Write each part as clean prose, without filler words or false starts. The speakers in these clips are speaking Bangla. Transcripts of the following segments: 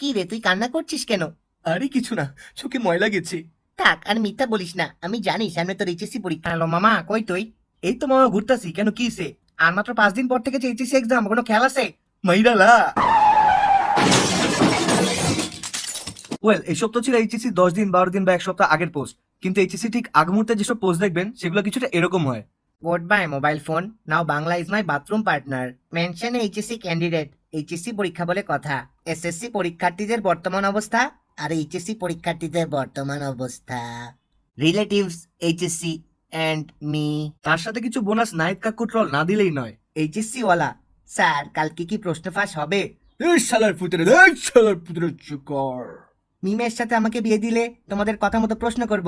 কি রে, তুই কান্না করছিস কেন? আরে কিছু না, চোখে ময়লা গেছে। থাক, আর মিথ্যা বলিস না। আমি জানি সামনে তোর এইচএসসি পরীক্ষা। হ্যালো মামা, কই তুই? এই তো মামা ঘুরতাছি, কেন কি হইছে? আর মাত্র 5 দিন পর থেকে যে এইচএসসি এক্সাম, কোনো খেয়াল আছে? মাইরালা এইসব তো ছিল এইচএসসি 10 দিন 12 দিন বা এক সপ্তাহ আগের পোস্ট। কিন্তু এইচএসসি ঠিক আগ মুহূর্তে যেসব পোস্ট দেখবেন সেগুলো কিছুটা এরকম হয়। Good bye mobile phone, now Bangla is my bathroom partner. Mention HSC candidate. HSC পরীক্ষা বলে কথা। এসএসসি পরীক্ষার্থীদের বর্তমান অবস্থা আর এইচএসসি পরীক্ষার্থীদের বর্তমান অবস্থা। Relatives, HSC and me. তার সাথে কিছু বোনাস নাইট কাকু ট্রল না দিলেই নয়। এইচএসসি ওয়ালা স্যার, কালকে কি প্রশ্ন ফাঁস হবে? এই শালার পুত্রে চুকর। মিমের সাথে আমাকে বিয়ে দিলে তোমাদের কথা মতো প্রশ্ন করব।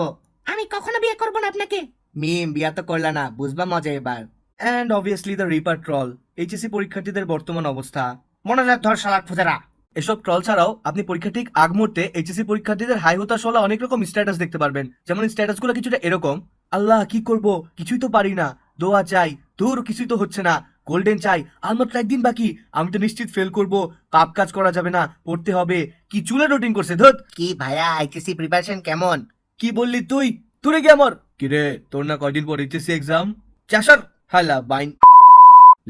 আমি কখনো বিয়ে করব না আপনাকে। মিম, বিয়া তো করলা না, বুঝবা মজা এবার। And obviously the Ripper troll, HSC পরীক্ষার্থীদের বর্তমান অবস্থা। মনোজাত ধর শালার ফুজারা। এসব ট্রল ছাড়াও আপনি পরীক্ষা ঠিক আগ মুহূর্তে এইচএসসি পরীক্ষার্থীদের হাই হতাশ হওয়া অনেক রকম স্ট্যাটাস দেখতে পারবেন। যেমন স্ট্যাটাসগুলো কিছুটা এরকম: আল্লাহ কি করব, কিছুই তো পারি না, দোয়া চাই, দূর কিছুই তো হচ্ছে না, গোল্ডেন চাই, আর মাত্র একদিন বাকি, আমি তো নিশ্চিত ফেল করব, পাপ কাজ করা যাবে না, পড়তে হবে। কি চুলে রুটিন করছে ধত। কি ভাইয়া, এইচএসসি প্রিপারেশন কেমন? কি বললি তুই? তুই কি আমার কি রে, তোর না কয়দিন পর এইচএসসি এক্সাম? চাষার হালা বাইন।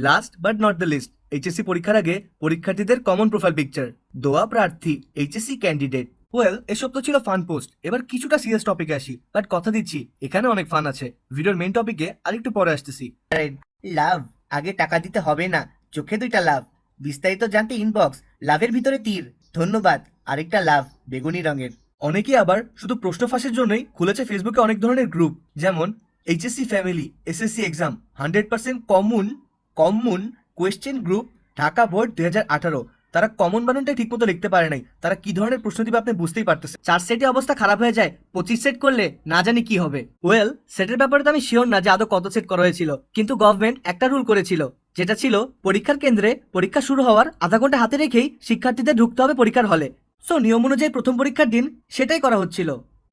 Last but not the list, HSC পরীক্ষার আগে পরীক্ষার্থীদের কমন প্রোফাইল পিকচার। দোয়া প্রার্থী, এইচএসসি ক্যান্ডিডেট। এসব তো ছিল ফান পোস্ট। এবার কিছুটা সিরিয়াস টপিকে আসি, বাট কথা দিচ্ছি এখানে অনেক ফান আছে। ভিডিওর মেইন টপিকে আরেকটু পরে আসতেছি। লাভ, আগে টাকা দিতে হবে না, চোখে 2টা লাভ। বিস্তারিত জানতে ইনবক্স, লাভের ভিতরে তীর। ধন্যবাদ। আরেকটা লাভ, বেগুনি রঙের। অনেকেই আবার শুধু প্রশ্ন ফাঁসের জন্যই খুলেছে ফেসবুকে অনেক ধরনের গ্রুপ, যেমন HSC family, SSC exam 100% common common question group, Dhaka board 2018। তারা কমন বানানটাই ঠিক মতো লিখতে পারে নাই। তারা কি ধরনের প্রশ্ন দিবে আপনি বুঝতেই পারতেছেন। 4 সেটে অবস্থা খারাপ হয়ে যায়, 25 সেট করলে না জানি কি হবে। সেটের ব্যাপারে তো আমি শিওর না যে আদৌ কত সেট করা হয়েছিল, কিন্তু গভর্নমেন্ট একটা রুল করেছিল, যেটা ছিল পরীক্ষার কেন্দ্রে পরীক্ষা শুরু হওয়ার আধা ঘন্টা হাতে রেখেই শিক্ষার্থীদের ঢুকতে হবে পরীক্ষার হলে। সো নিয়ম অনুযায়ী প্রথম পরীক্ষার দিন সেটাই করা হচ্ছিল।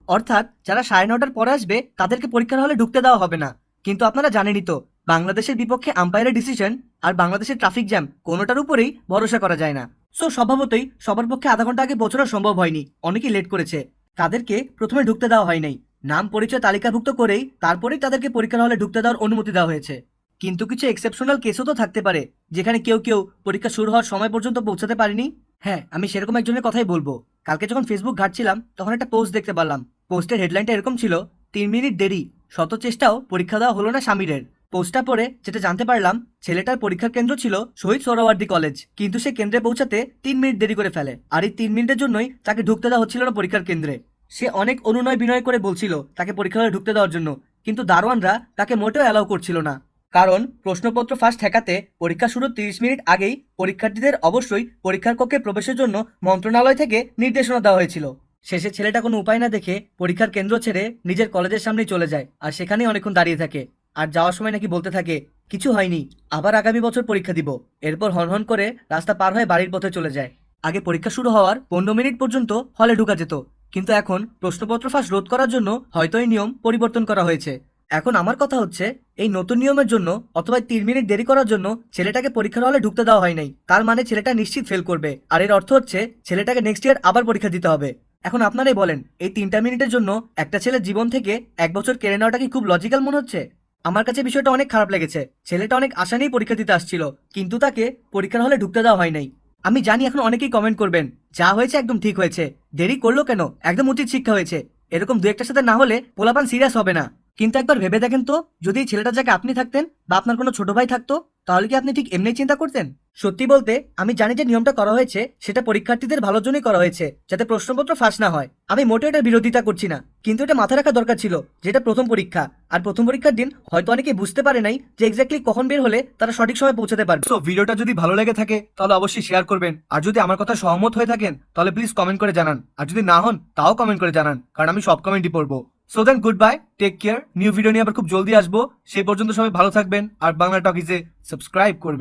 অর্থাৎ যারা 9:30টার পরে আসবে তাদেরকে পরীক্ষার হলে ঢুকতে দেওয়া হবে না। কিন্তু আপনারা জানেনই তো, বাংলাদেশের বিপক্ষে আম্পায়ারের ডিসিশন আর বাংলাদেশের ট্রাফিক জ্যাম কোনোটার উপরেই ভরসা করা যায় না। সো স্বভাবতই সবার পক্ষে আধা ঘন্টা আগে পৌঁছানো সম্ভব হয়নি, অনেকেই লেট করেছে। তাদেরকে প্রথমে ঢুকতে দেওয়া হয় নাই, নাম পরিচয় তালিকাভুক্ত করেই তারপরেই তাদেরকে পরীক্ষার হলে ঢুকতে দেওয়ার অনুমতি দেওয়া হয়েছে। কিন্তু কিছু এক্সেপশনাল কেসও তো থাকতে পারে, যেখানে কেউ কেউ পরীক্ষা শুরু হওয়ার সময় পর্যন্ত পৌঁছাতে পারেনি। হ্যাঁ, আমি সেরকম একজনের কথাই বলবো। কালকে যখন ফেসবুক ঘাটছিলাম তখন একটা পোস্ট দেখতে পারলাম। পোস্টের হেডলাইনটা এরকম ছিল: 3 মিনিট দেরি, শত চেষ্টাও পরীক্ষা দেওয়া হলো না স্বামীরের। পোস্টটা পড়ে যেটা জানতে পারলাম, ছেলেটার পরীক্ষার কেন্দ্র ছিল শহীদ সোহরাওয়ার্দী কলেজ, কিন্তু সে কেন্দ্রে পৌঁছাতে 3 মিনিট দেরি করে ফেলে। আর এই 3 মিনিটের জন্যই তাকে ঢুকতে দেওয়া হচ্ছিল না পরীক্ষার কেন্দ্রে। সে অনেক অনুনয় বিনয় করে বলছিল তাকে পরীক্ষা হলে ঢুকতে দেওয়ার জন্য, কিন্তু দারোয়ানরা তাকে মোটেও অ্যালাউ করছিল না। কারণ প্রশ্নপত্র ফাঁস ঠেকাতে পরীক্ষা শুরুর 30 মিনিট আগেই পরীক্ষার্থীদের অবশ্যই পরীক্ষার কক্ষে প্রবেশের জন্য মন্ত্রণালয় থেকে নির্দেশনা দেওয়া হয়েছিল। শেষে ছেলেটা কোনো উপায় না দেখে পরীক্ষার কেন্দ্র ছেড়ে নিজের কলেজের সামনেই চলে যায়, আর সেখানেই অনেকক্ষণ দাঁড়িয়ে থাকে। আর যাওয়ার সময় নাকি বলতে থাকে, কিছু হয়নি, আবার আগামী বছর পরীক্ষা দিব। এরপর হনহন করে রাস্তা পার হয়ে বাড়ির পথে চলে যায়। আগে পরীক্ষা শুরু হওয়ার 15 মিনিট পর্যন্ত হলে ঢুকা যেত, কিন্তু এখন প্রশ্নপত্র ফাঁস রোধ করার জন্য হয়তো এই নিয়ম পরিবর্তন করা হয়েছে। এখন আমার কথা হচ্ছে, এই নতুন নিয়মের জন্য অথবা 3 মিনিট দেরি করার জন্য ছেলেটাকে পরীক্ষার হলে ঢুকতে দেওয়া হয় নাই। তার মানে ছেলেটা নিশ্চিত ফেল করবে, আর এর অর্থ হচ্ছে ছেলেটাকে নেক্সট ইয়ার আবার পরীক্ষা দিতে হবে। এখন আপনারাই বলেন, এই 3টা মিনিটের জন্য একটা ছেলের জীবন থেকে 1 বছর কেড়ে নেওয়াটা কি খুব লজিক্যাল মনে হচ্ছে? আমার কাছে বিষয়টা অনেক খারাপ লেগেছে। ছেলেটা অনেক আশা নিয়েই পরীক্ষা দিতে আসছিল, কিন্তু তাকে পরীক্ষার হলে ঢুকতে দেওয়া হয় নাই। আমি জানি এখন অনেকেই কমেন্ট করবেন, যা হয়েছে একদম ঠিক হয়েছে, দেরি করলো কেন, একদম উচিত শিক্ষা হয়েছে। এরকম দু একটার সাথে না হলে পোলাপান সিরিয়াস হবে না। কিন্তু একবার ভেবে দেখেন তো, যদি এই ছেলেটার জায়গায় আপনি থাকতেন বা আপনার কোনো ছোট ভাই থাকতো, তাহলে কি আপনি ঠিক এমনি চিন্তা করতেন? সত্যি বলতে আমি জানি যে নিয়মটা করা হয়েছে সেটা পরীক্ষার্থীদের ভালোর জন্যই করা হয়েছে, যাতে প্রশ্নপত্র ফাঁস না হয়। আমি মোটেও এটার বিরোধিতা করছি না, কিন্তু এটা মাথায় রাখা দরকার ছিল যেটা প্রথম পরীক্ষা, আর প্রথম পরীক্ষার দিন হয়তো অনেকে বুঝতে পারে নাই যে এক্স্যাক্টলি কখন বের হলে তারা সঠিক সময় পৌঁছাতে পারবে। সো ভিডিওটা যদি ভালো লেগে থাকে তাহলে অবশ্যই শেয়ার করবেন, আর যদি আমার কথা সহমত হয়ে থাকেন তাহলে প্লিজ কমেন্ট করে জানান, আর যদি না হন তাও কমেন্ট করে জানান, কারণ আমি সব কমেন্টই পড়বো। So then goodbye, take care. New video নিয়ে আবার খুব জলদি আসবো। সেই পর্যন্ত সবাই ভালো থাকবেন, আর বাংলা টকিজে সাবস্ক্রাইব করবেন।